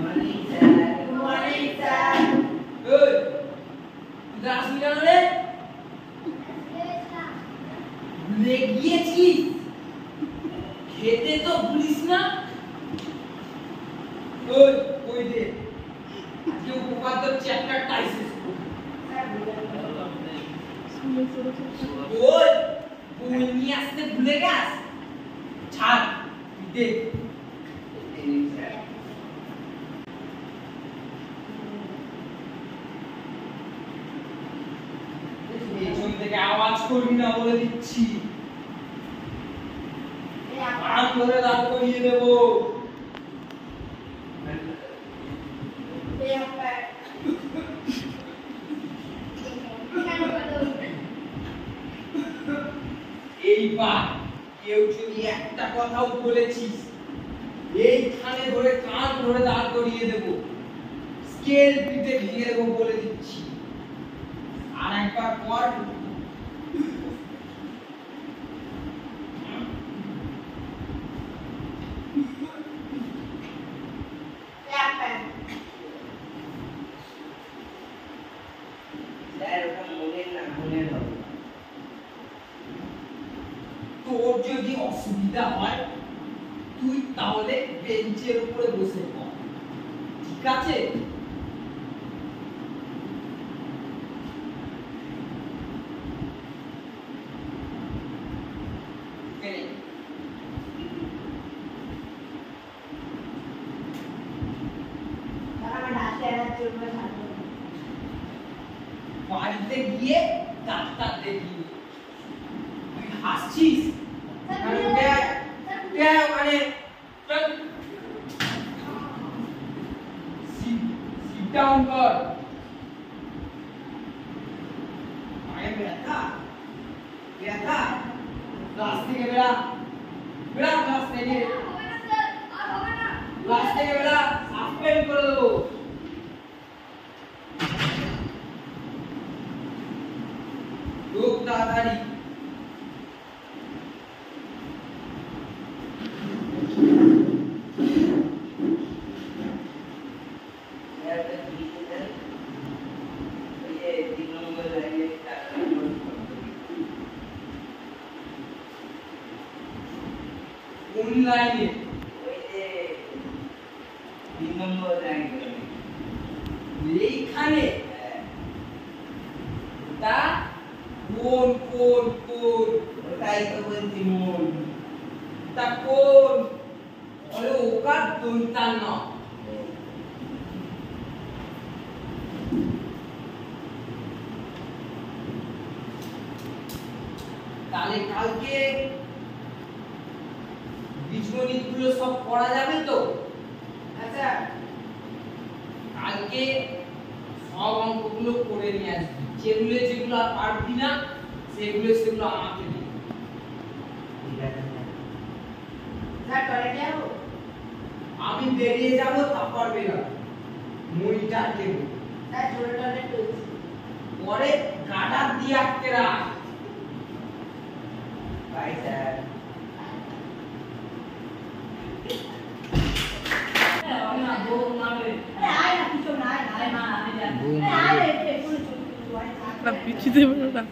Morning, sir. Good morning, sir. Good. Class में जाना रे? भूले गयेছিস? খেতে তো ভুলিস না? ওই কই দে? আজকে উপপাদ্য চ্যাপ্টারটা আইছিস। ওই বই নিয়ে আসতে ভুলে গেছ? ছাড় দে। পেছন থেকে আওয়াজ করবি না বলে দিচ্ছি। কান ধরে দাঁড় করিয়ে দেব। এইবার কেউ যদি একটা কথাও বলেছিস এইখানে ধরে কান ধরে দাঁড় করিয়ে দেব, স্কেল পিঠে ভেঙে দেবো বলে দিচ্ছি। আর একবার পর তোর যদি অসুবিধা হয় তুই তাহলে বেঞ্চের উপরে বসে পড়, ঠিক আছে? বাড়িতে গিয়ে ডাক্তার দেখি। তুই হাসছিস? মানে সিট ডাউন কর। আরে ব্যথা ব্যথা, ক্লাস থেকে বেরা, বেরা ক্লাস থেকে, ক্লাস থেকে বেরা, সাসপেন্ড করে দেবো। লোক তাড়াতাড়ি। কোন লাইনে? ওই যে 3 নম্বর লাইনে। এইখানে তা কোন কোন কোন? ওটাই তো বলছি মন। তা কোন? ওরে ওকার দন্তান না। তাহলে কালকে বীজগণিতগুলো সব পড়া যাবে তো? আচ্ছা, কালকে সব অঙ্কগুলো করে নিয়ে আসবি। যেগুলো যেগুলো আর পারবি না সেগুলো আমাকে দিবি। ঠিক আছে স্যার। টয়লেটে যাব? আমি বেরিয়ে যাব, তারপর বেরোব। মনিটর দেব। স্যার ছোট টয়লেট রয়েছে। পরে গাডার দিয়ে আটকে রাখ। Bye sir. পিছিয়ে দেবো না।